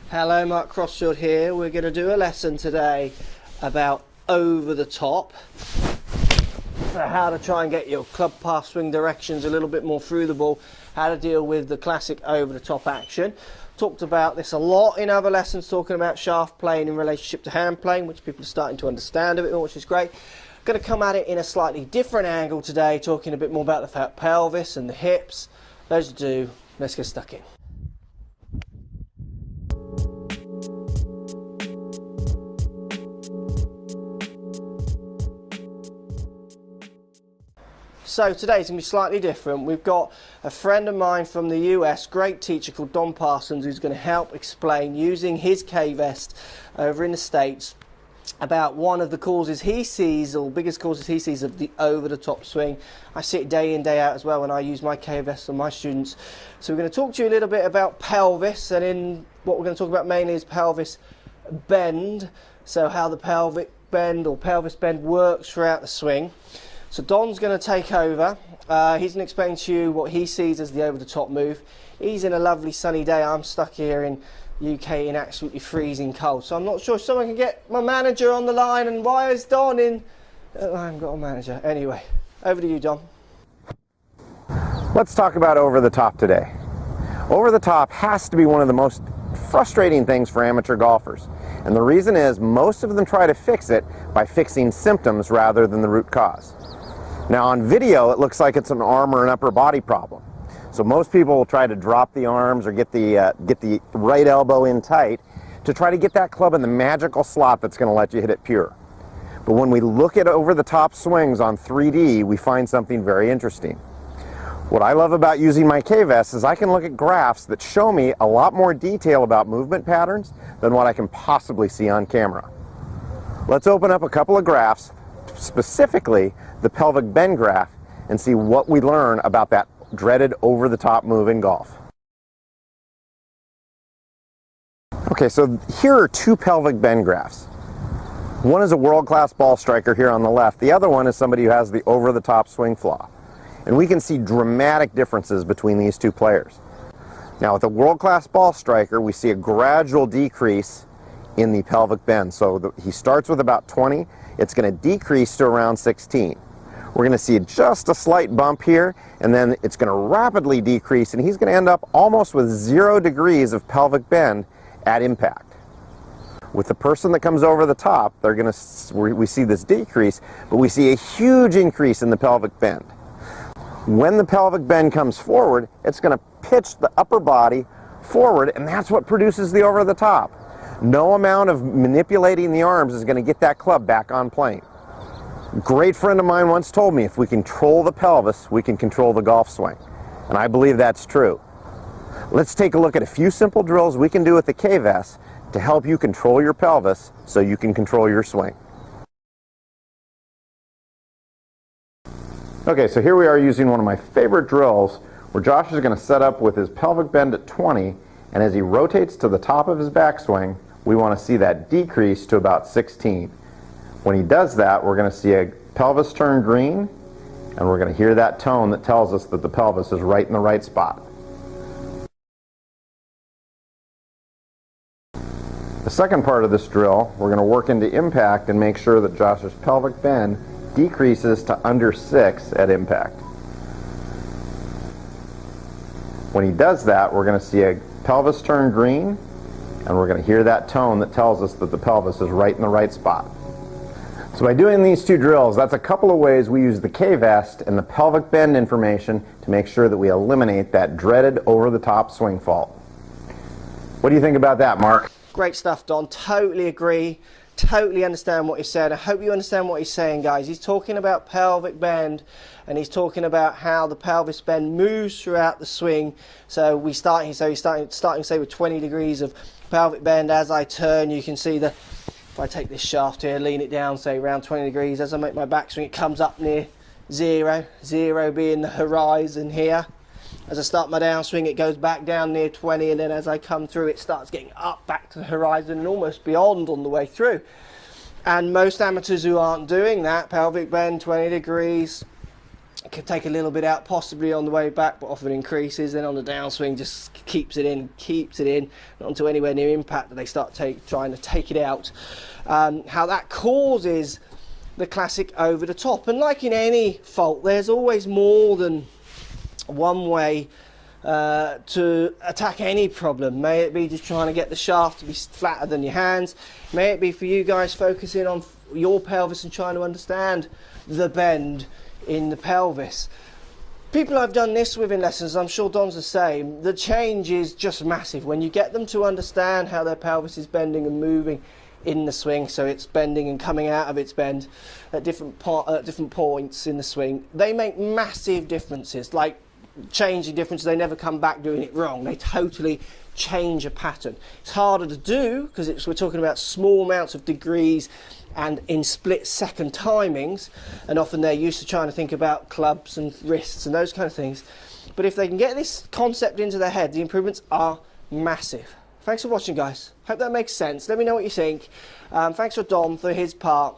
Hello, Mark Crossfield here. We're going to do a lesson today about over the top. So how to try and get your club path swing directions a little bit more through the ball, how to deal with the classic over the top action. Talked about this a lot in other lessons, talking about shaft playing in relationship to hand playing, which people are starting to understand a bit more, which is great. Going to come at it in a slightly different angle today, talking a bit more about the pelvis and the hips. Those do. Let's get stuck in. So today's going to be slightly different. We've got a friend of mine from the US, great teacher called Don Parsons, who's going to help explain using his K-Vest over in the States about one of the causes he sees, or biggest causes he sees, of the over-the-top swing. I see it day in, day out as well when I use my K-Vest on my students. So we're going to talk to you a little bit about pelvis, and in what we're going to talk about mainly is pelvis bend, so how the pelvic bend or pelvis bend works throughout the swing. So Don's going to take over. He's going to explain to you what he sees as the over-the-top move. He's in a lovely sunny day. I'm stuck here in UK in absolutely freezing cold. So I'm not sure if someone can get my manager on the line. And why is Don in? I haven't got a manager. Anyway, over to you, Don. Let's talk about over the top today. Over the top has to be one of the most frustrating things for amateur golfers. And the reason is most of them try to fix it by fixing symptoms rather than the root cause. Now on video it looks like it's an arm or an upper body problem. So most people will try to drop the arms or get the right elbow in tight to try to get that club in the magical slot that's going to let you hit it pure. But when we look at over the top swings on 3D, we find something very interesting. What I love about using my K-Vest is I can look at graphs that show me a lot more detail about movement patterns than what I can possibly see on camera. Let's open up a couple of graphs, specifically the pelvic bend graph, and see what we learn about that dreaded over-the-top move in golf. Okay, so here are two pelvic bend graphs. One is a world-class ball striker here on the left. The other one is somebody who has the over-the-top swing flaw. And we can see dramatic differences between these two players. Now with a world-class ball striker, we see a gradual decrease in the pelvic bend. So he starts with about 20. It's going to decrease to around 16. We're going to see just a slight bump here, and then it's going to rapidly decrease, and he's going to end up almost with 0 degrees of pelvic bend at impact. With the person that comes over the top, we see this decrease, but we see a huge increase in the pelvic bend. When the pelvic bend comes forward, it's going to pitch the upper body forward, and that's what produces the over the top. No amount of manipulating the arms is going to get that club back on plane. A great friend of mine once told me if we control the pelvis, we can control the golf swing. And I believe that's true. Let's take a look at a few simple drills we can do with the K-Vest to help you control your pelvis so you can control your swing. Okay, so here we are using one of my favorite drills where Josh is going to set up with his pelvic bend at 20, and as he rotates to the top of his backswing, we want to see that decrease to about 16. When he does that, we're going to see a pelvis turn green, and we're going to hear that tone that tells us that the pelvis is right in the right spot. The second part of this drill, we're going to work into impact and make sure that Josh's pelvic bend decreases to under 6 at impact. When he does that, we're going to see a pelvis turn green, and we're going to hear that tone that tells us that the pelvis is right in the right spot. So by doing these two drills, that's a couple of ways we use the K-Vest and the pelvic bend information to make sure that we eliminate that dreaded over-the-top swing fault. What do you think about that, Mark? Great stuff, Don. Totally agree. Totally understand what he said. I hope you understand what he's saying, guys. He's talking about pelvic bend, and he's talking about how the pelvis bend moves throughout the swing. So he's starting say with 20 degrees of pelvic bend. As I turn, you can see if I take this shaft here, lean it down, say around 20 degrees, as I make my backswing, it comes up near 0, 0 being the horizon here. As I start my downswing, it goes back down near 20, and then as I come through, it starts getting up back to the horizon and almost beyond on the way through. And most amateurs who aren't doing that, pelvic bend 20 degrees, It could take a little bit out possibly on the way back, but often increases. Then on the downswing, just keeps it in, not until anywhere near impact that they start trying to take it out. How that causes the classic over the top. And like in any fault, there's always more than one way to attack any problem. May it be just trying to get the shaft to be flatter than your hands. May it be for you guys focusing on your pelvis and trying to understand the bend in the pelvis. People I've done this with in lessons, I'm sure Don's the same, the change is just massive when you get them to understand how their pelvis is bending and moving in the swing. So it's bending and coming out of its bend at different points in the swing. They make massive differences, like changing differences. They never come back doing it wrong. They totally change a pattern. It's harder to do because we're talking about small amounts of degrees and in split-second timings, and often they're used to trying to think about clubs and wrists and those kind of things. But if they can get this concept into their head, the improvements are massive. Thanks for watching, guys. Hope that makes sense. Let me know what you think. Thanks for Dom for his part.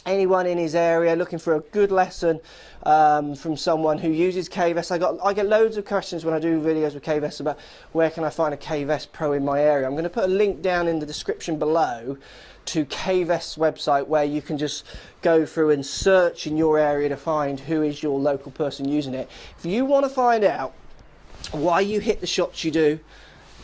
Anyone in his area looking for a good lesson from someone who uses K-Vest, I get loads of questions when I do videos with K-Vest about where can I find a K-Vest pro in my area. I'm going to put a link down in the description below to K-Vest's website, where you can just go through and search in your area to find who is your local person using it. If you want to find out why you hit the shots you do,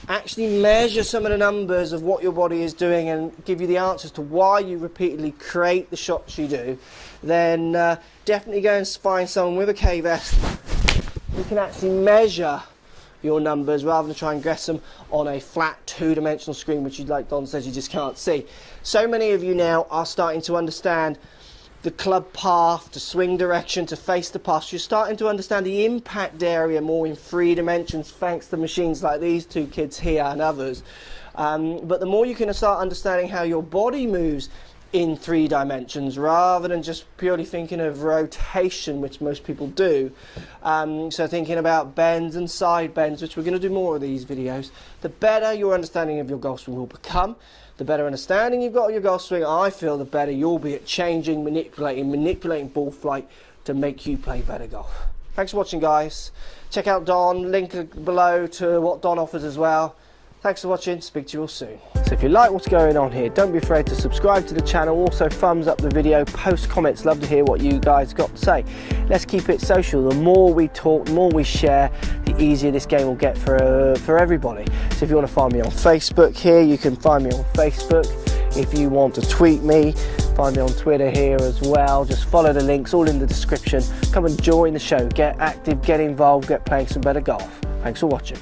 actually measure some of the numbers of what your body is doing and give you the answers to why you repeatedly create the shots you do, then definitely go and find someone with a K-Vest who can actually measure your numbers rather than try and guess them on a flat two-dimensional screen, which, like Don says, you just can't see. So many of you now are starting to understand the club path, to swing direction, to face the pass. You're starting to understand the impact area more in 3 dimensions thanks to machines like these two kids here and others. But the more you can start understanding how your body moves in 3 dimensions rather than just purely thinking of rotation, which most people do, so thinking about bends and side bends, which we're going to do more of these videos, the better your understanding of your golf swing will become. The better understanding you've got of your golf swing, I feel, the better you'll be at changing, manipulating ball flight to make you play better golf. Thanks for watching, guys. Check out Don, link below to what Don offers as well. Thanks for watching, speak to you all soon. So if you like what's going on here, don't be afraid to subscribe to the channel. Also thumbs up the video, post comments, love to hear what you guys got to say. Let's keep it social. The more we talk, the more we share, the easier this game will get for everybody. So if you want to find me on Facebook here, you can find me on Facebook. If you want to tweet me, find me on Twitter here as well. Just follow the links, all in the description. Come and join the show, get active, get involved, get playing some better golf. Thanks for watching.